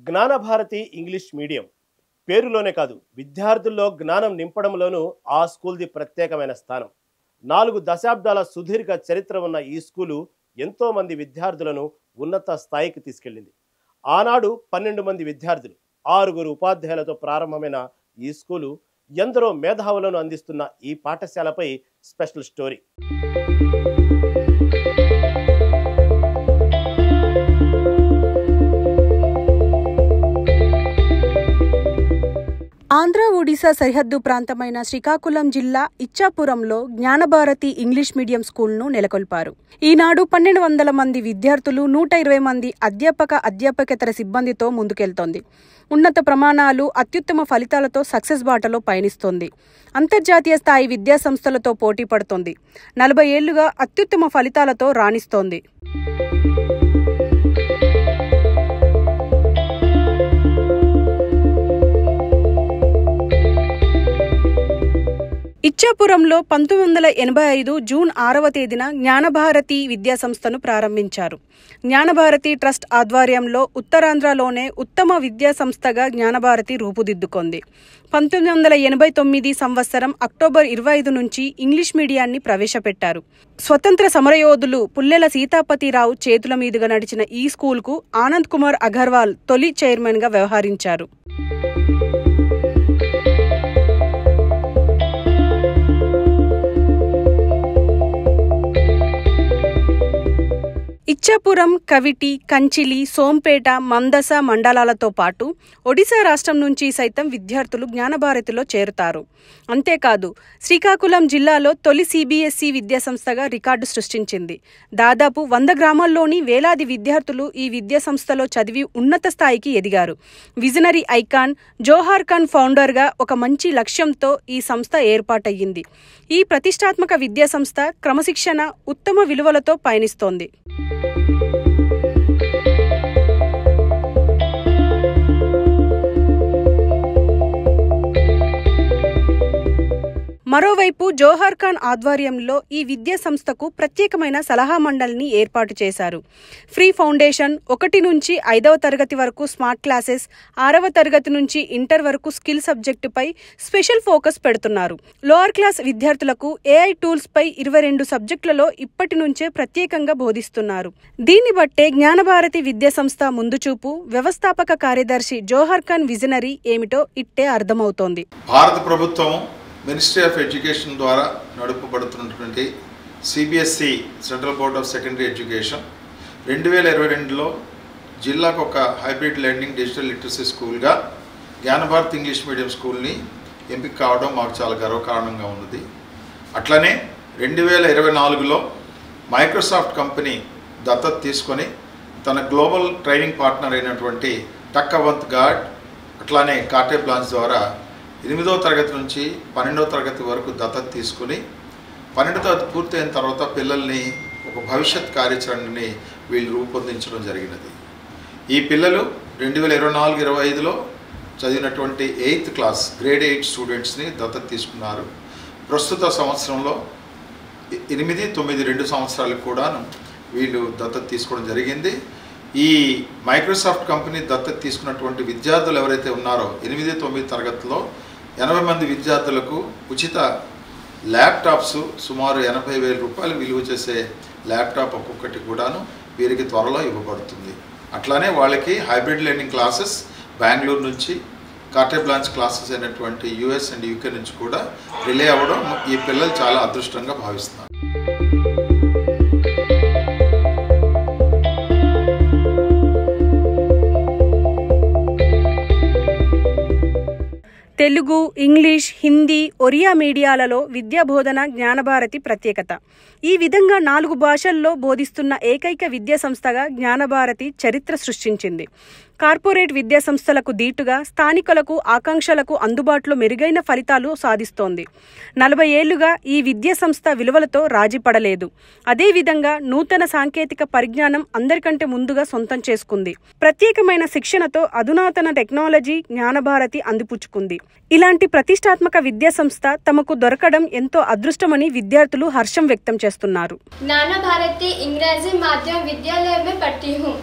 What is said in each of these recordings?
Gnanabharathi English medium పేరులోనే కాదు విద్యార్థుల్లో జ్ఞానం నింపడంలోనూ ఆ స్కూల్ది ప్రత్యేకమైన స్థానం. 4 దశాబ్దాల సుదీర్ఘ చరిత్ర ఉన్న ఈ స్కూలు ఎంతో మంది విద్యార్థులను ఉన్నత స్థాయికి తీసుకెళ్లింది. ఆనాడు 12 మంది విద్యార్థులు, 6 ఉపాధ్యాయులతో ప్రారంభమైన ఈ స్కూలు ఎందరో మేధావులను అందిస్తున్న ఈ పాఠశాలపై స్పెషల్ స్టోరీ. ఆంధ్ర ఒడిశా సరిహద్దు ప్రాంతమైన శ్రీకాకుళం జిల్లా ఇచ్చాపురంలో జ్ఞానభారతి ఇంగ్లీష్ మీడియం స్కూల్ను నెలకొల్పారు. ఈనాడు 1200 మంది విద్యార్థులు, 120 మంది అధ్యాపకేతర సిబ్బందితో ముందుకెళ్తోంది. ఉన్నత ప్రమాణాలు, అత్యుత్తమ ఫలితాలతో సక్సెస్ బాటలో పయనిస్తోంది. అంతర్జాతీయ స్థాయి విద్యా సంస్థలతో పోటీ పడుతోంది. 40 ఏళ్లుగా అత్యుత్తమ ఫలితాలతో రాణిస్తోంది. ఇచ్చాపురంలో 1985 జూన్ 6వ తేదీన జ్ఞానభారతి విద్యాసంస్థను ప్రారంభించారు. జ్ఞానభారతి ట్రస్ట్ ఆధ్వర్యంలో ఉత్తరాంధ్రలోనే ఉత్తమ విద్యా సంస్థగా జ్ఞానభారతి రూపుదిద్దుకుంది. 1989 సంవత్సరం అక్టోబర్ 25 నుంచి ఇంగ్లీష్ మీడియాన్ని ప్రవేశపెట్టారు. స్వతంత్ర సమరయోధులు పుల్లెల సీతాపతిరావు చేతుల మీదుగా నడిచిన ఈ స్కూల్కు ఆనంద్ కుమార్ అగర్వాల్ తొలి చైర్మన్గా వ్యవహరించారు. ఇచ్చాపురం, కవిటి, కంచిలి, సోంపేట, మందస మండలాలతో పాటు ఒడిశా రాష్ట్రం నుంచి సైతం విద్యార్థులు జ్ఞానభారతిలో చేరుతారు. అంతేకాదు శ్రీకాకుళం జిల్లాలో తొలి CBSE విద్యాసంస్థగా రికార్డు సృష్టించింది. దాదాపు 100 గ్రామాల్లోని వేలాది విద్యార్థులు ఈ విద్యాసంస్థలో చదివి ఉన్నత స్థాయికి ఎదిగారు. విజనరీ ఐకాన్ జోహార్ ఖాన్ ఫౌండర్గా ఒక మంచి లక్ష్యంతో ఈ సంస్థ ఏర్పాటయ్యింది. ఈ ప్రతిష్టాత్మక విద్యాసంస్థ క్రమశిక్షణ, ఉత్తమ విలువలతో పయనిస్తోంది. మరోవైపు జోహార్ ఖాన్ ఆధ్వర్యంలో ఈ విద్యా సంస్థకు ప్రత్యేకమైన సలహా మండలిని ఏర్పాటు చేశారు. ఫ్రీ ఫౌండేషన్, 1 నుంచి 5వ తరగతి వరకు స్మార్ట్ క్లాసెస్, 6వ తరగతి నుంచి ఇంటర్ వరకు స్కిల్ సబ్జెక్టుపై స్పెషల్ ఫోకస్ పెడుతున్నారు. లోవర్ క్లాస్ విద్యార్థులకు AI టూల్స్ పై 22 సబ్జెక్టులలో ఇప్పటి నుంచే ప్రత్యేకంగా బోధిస్తున్నారు. దీన్ని బట్టే జ్ఞానభారతి విద్యా సంస్థ ముందుచూపు, వ్యవస్థాపక కార్యదర్శి జోహార్ ఖాన్ విజనరీ ఏమిటో ఇట్టే అర్థమవుతోంది. భారత ప్రభుత్వం మినిస్ట్రీ ఆఫ్ ఎడ్యుకేషన్ ద్వారా నడుపబడుతున్నటువంటి CBSE central board of secondary education 2022లో జిల్లాకు ఒక హైబ్రిడ్ లెర్నింగ్ డిజిటల్ లిటరసీ స్కూల్గా జ్ఞానభారతి ఇంగ్లీష్ మీడియం స్కూల్ని ఎంపిక కావడం మాకు చాలా గర్వకారణంగా ఉన్నది. అట్లనే 2024లో మైక్రోసాఫ్ట్ కంపెనీ దత్తత తీసుకొని తన గ్లోబల్ ట్రైనింగ్ పార్ట్నర్ అయినటువంటి టక్కవంత్ గాడ్ అట్లానే కాటే ప్లాన్స్ ద్వారా 8వ తరగతి నుంచి 12వ తరగతి వరకు దత్తత తీసుకుని 12వ తరగతి పూర్తయిన తర్వాత పిల్లల్ని ఒక భవిష్యత్ కార్యాచరణని వీళ్ళు రూపొందించడం జరిగినది. ఈ పిల్లలు 2024-25లో చదివినటువంటి 8th క్లాస్ గ్రేడ్ 8 స్టూడెంట్స్ని దత్తత తీసుకున్నారు. ప్రస్తుత సంవత్సరంలో 8, 9, 2 సంవత్సరాలకు కూడాను వీళ్ళు దత్తత తీసుకోవడం జరిగింది. ఈ మైక్రోసాఫ్ట్ కంపెనీ దత్తత తీసుకున్నటువంటి విద్యార్థులు ఎవరైతే ఉన్నారో 8, 9 తరగతిలో 80 మంది విద్యార్థులకు ఉచిత ల్యాప్టాప్స్ సుమారు 80,000 రూపాయలు విలువ చేసే ల్యాప్టాప్ ఒక్కొక్కటి కూడాను వీరికి త్వరలో ఇవ్వబడుతుంది. అట్లానే వాళ్ళకి హైబ్రిడ్ లెర్నింగ్ క్లాసెస్ బెంగళూరు నుంచి, కాటే ప్లాన్స్ క్లాసెస్ అయినటువంటి US అండ్ UK నుంచి కూడా రిలే అవ్వడం ఈ పిల్లలు చాలా అదృష్టంగా భావిస్తున్నారు. తెలుగు, ఇంగ్లీష్, హిందీ, ఒరియా మీడియాలలో విద్యాబోధన జ్ఞానభారతి ప్రత్యేకత. ఈ విధంగా 4 భాషల్లో బోధిస్తున్న ఏకైక విద్యా సంస్థగా జ్ఞానభారతి చరిత్ర సృష్టించింది. కార్పొరేట్ విద్యా సంస్థలకు దీటుగా స్థానికులకు, ఆకాంక్షలకు అందుబాటులో మెరుగైన ఫలితాలు సాధిస్తోంది. 40 ఏళ్లుగా ఈ విద్యా సంస్థ విలువలతో రాజీ పడలేదు. అదేవిధంగా నూతన సాంకేతిక పరిజ్ఞానం అందరికంటే ముందుగా సొంతం చేసుకుంది. ప్రత్యేకమైన శిక్షణతో అధునాతన టెక్నాలజీ జ్ఞానభారతి అందిపుచ్చుకుంది. ఇలాంటి ప్రతిష్టాత్మక విద్యా సంస్థ తమకు దొరకడం ఎంతో అదృష్టమని విద్యార్థులు హర్షం వ్యక్తం చేస్తున్నారు. ज्ञानभारती इंग्रजी माध्यम विद्यालय में पढ़ती हूँ।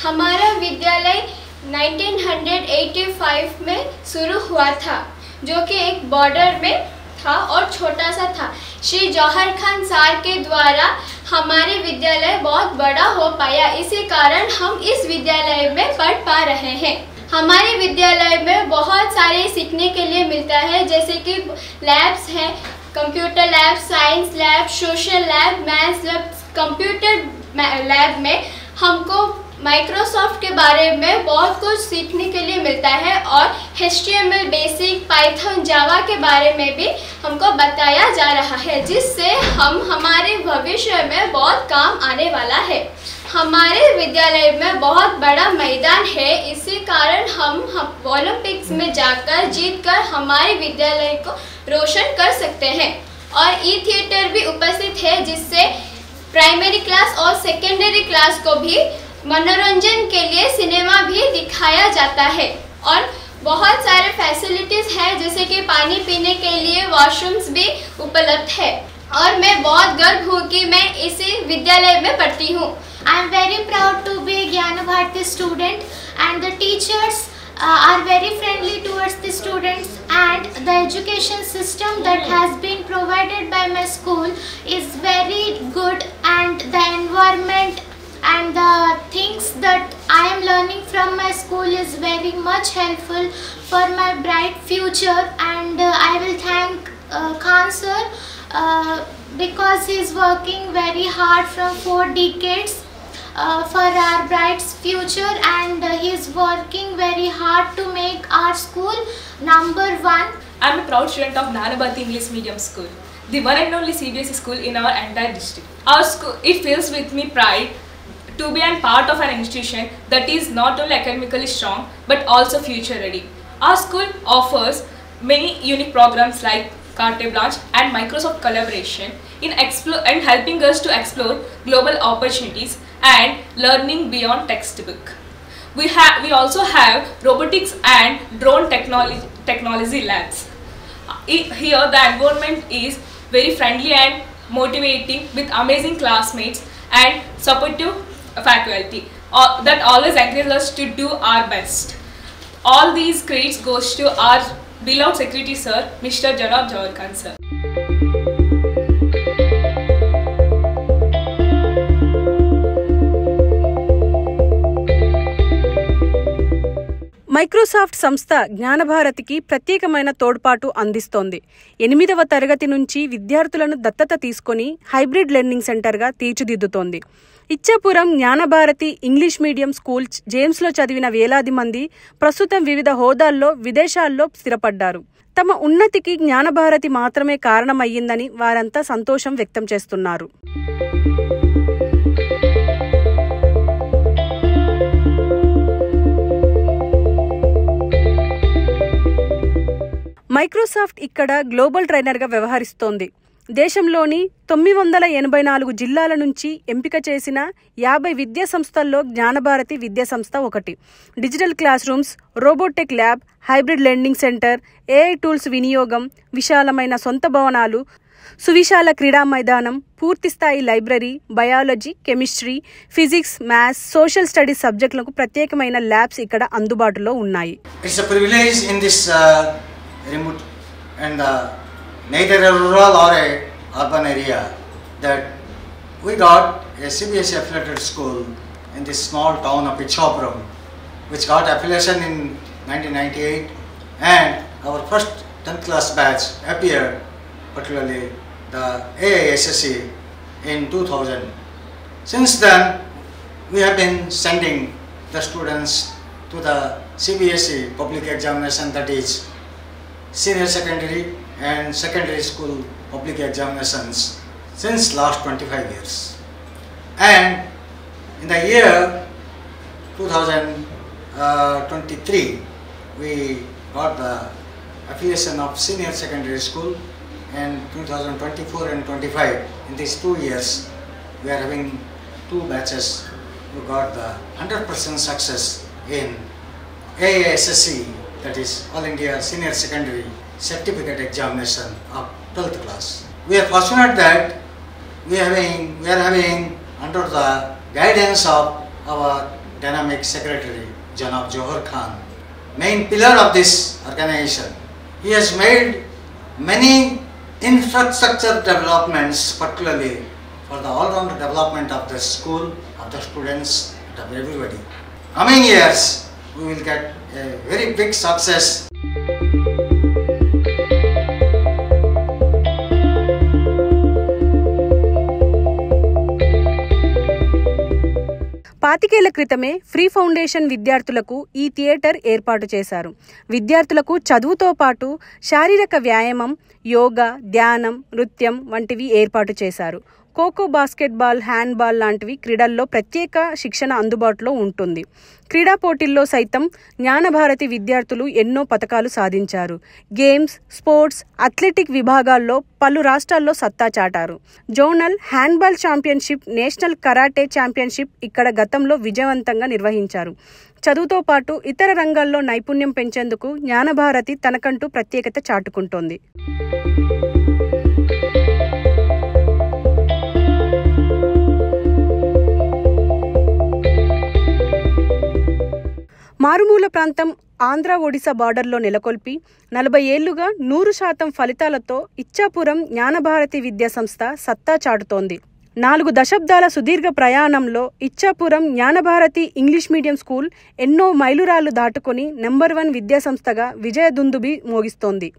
हमारा विद्यालय 1985 में शुरू हुआ था, जो कि एक बॉर्डर में था और छोटा सा था। श्री जौहर खान सर के द्वारा हमारे विद्यालय बहुत बड़ा हो पाया, इसी कारण हम इस विद्यालय में पढ़ पा रहे हैं। हमारे विद्यालय में बहुत सारे सीखने के लिए मिलता है, जैसे कि लैब्स हैं, computer lab, science lab, social lab, maths lab. Computer lab में हमको माइक्रोसॉफ्ट के बारे में बहुत कुछ सीखने के लिए मिलता है और HTML बेसिक, पाइथन, जावा के बारे में भी हमको बताया जा रहा है, जिससे हम हमारे भविष्य में बहुत काम आने वाला है। हमारे विद्यालय में बहुत बड़ा मैदान है, इसी कारण हम ओलंपिक्स में जाकर जीतकर हमारे विद्यालय को रोशन कर सकते हैं। और थिएटर भी उपस्थित है, जिससे प्राइमरी क्लास और सेकेंडरी क्लास को भी मनोरंजन के लिए सिनेमा भी दिखाया जाता है। और बहुत सारे फैसिलिटीज़ हैं, जैसे कि पानी पीने के लिए वॉशरूम्स भी उपलब्ध है। और मैं बहुत गर्व हूँ कि मैं इसी विद्यालय में पढ़ती हूँ। I am very proud to be Jnana Bharati student, and the teachers are very friendly towards the students, and the education system that has been provided by my school is very good, and the environment and the things that I am learning from my school is very much helpful for my bright future. And I will thank Khan sir because he is working very hard from 4 decades for our bright future, and he is working very hard to make our school number 1. I am a proud student of Jnana Bharati English Medium School, the one and only CBSE school in our entire district. Our school, it fills with me pride to be a part of an institution that is not only academically strong but also future ready. Our school offers many unique programs like Carte Blanche and Microsoft collaboration in helping us to explore global opportunities and learning beyond textbook. We also have robotics and drone technology labs. Here the environment is very friendly and motivating, with amazing classmates and supportive faculty that always encourage us to do our best. All these credits goes to our beloved secretary sir, Mr. Janab Jawar Khan sir. Microsoft సంస్థ జ్ఞానభారతికి ప్రత్యేకమైన తోడ్పాటు అందిస్తోంది. 8వ తరగతి నుంచి విద్యార్థులను దత్తత తీసుకొని హైబ్రిడ్ లెర్నింగ్ సెంటర్గా తీర్చిదిద్దుతోంది. Ichchapuram Gnanabharati English medium school జేమ్స్లో చదివిన వేలాది మంది ప్రస్తుతం వివిధ హోదాల్లో విదేశాల్లో స్థిరపడ్డారు. తమ ఉన్నతికి జ్ఞానభారతి మాత్రమే కారణమయ్యిందని వారంతా సంతోషం వ్యక్తం చేస్తున్నారు. మైక్రోసాఫ్ట్ ఇక్కడ గ్లోబల్ ట్రైనర్గా వ్యవహరిస్తోంది. దేశంలోని 984 జిల్లాల నుంచి ఎంపిక చేసిన 50 విద్యా సంస్థల్లో జ్ఞానభారతి విద్యా సంస్థ ఒకటి. Digital classrooms, robotic lab, hybrid learning center, AI tools వినియోగం, విశాలమైన సొంత భవనాలు, సువిశాల క్రీడా మైదానం, పూర్తిస్థాయి library, biology, chemistry, physics, maths, social studies సబ్జెక్టులకు ప్రత్యేకమైన ల్యాబ్స్ ఇక్కడ అందుబాటులో ఉన్నాయి. Remote and neither a rural or a urban area that we got a CBSE affiliated school in this small town of Ichapuram, which got affiliation in 1998, and our first 10th class batch appeared, particularly the AISSE in 2000. Since then we have been sending the students to the CBSE public examination, that is senior secondary and secondary school public examinations, since last 25 years. And in the year 2023 we got the affiliation of senior secondary school, and 2024 and 25, in these 2 years we are having 2 batches who got the 100% success in AISSE, that is All India Senior Secondary Certificate Examination of 12th class. We are fortunate that we are having under the guidance of our dynamic secretary Janab Johar Khan, main pillar of this organization. He has made many infrastructure developments, particularly for the all-round development of the school, of the students, of everybody. Coming years, we will get a very big success. పాతికేళ్ల క్రితమే free foundation విద్యార్థులకు ఈ theatre ఏర్పాటు చేశారు. విద్యార్థులకు చదువుతో పాటు శారీరక వ్యాయామం, యోగా, ధ్యానం, నృత్యం వంటివి ఏర్పాటు చేశారు. ఖోఖో, బాస్కెట్బాల్, హ్యాండ్బాల్ లాంటివి క్రీడల్లో ప్రత్యేక శిక్షణ అందుబాటులో ఉంటుంది. క్రీడా పోటీల్లో సైతం జ్ఞానభారతి విద్యార్థులు ఎన్నో పతకాలు సాధించారు. గేమ్స్, స్పోర్ట్స్, అథ్లెటిక్ విభాగాల్లో పలు రాష్ట్రాల్లో సత్తా చాటారు. Zonal handball championship, national karate championship ఇక్కడ గతంలో విజయవంతంగా నిర్వహించారు. చదువుతో పాటు ఇతర రంగాల్లో నైపుణ్యం పెంచేందుకు జ్ఞానభారతి తనకంటూ ప్రత్యేకత చాటుకుంటోంది. మారుమూల ప్రాంతం ఆంధ్ర ఒడిశా బార్డర్లో నెలకొల్పి 40 ఏళ్లుగా 100% ఫలితాలతో ఇచ్చాపురం జ్ఞానభారతి విద్యాసంస్థ సత్తా చాటుతోంది. 4 దశాబ్దాల సుదీర్ఘ ప్రయాణంలో Ichchapuram Gnanabharati English medium school ఎన్నో మైలురాళ్లు దాటుకొని నంబర్ 1 విద్యాసంస్థగా విజయదుందుబి మోగిస్తోంది.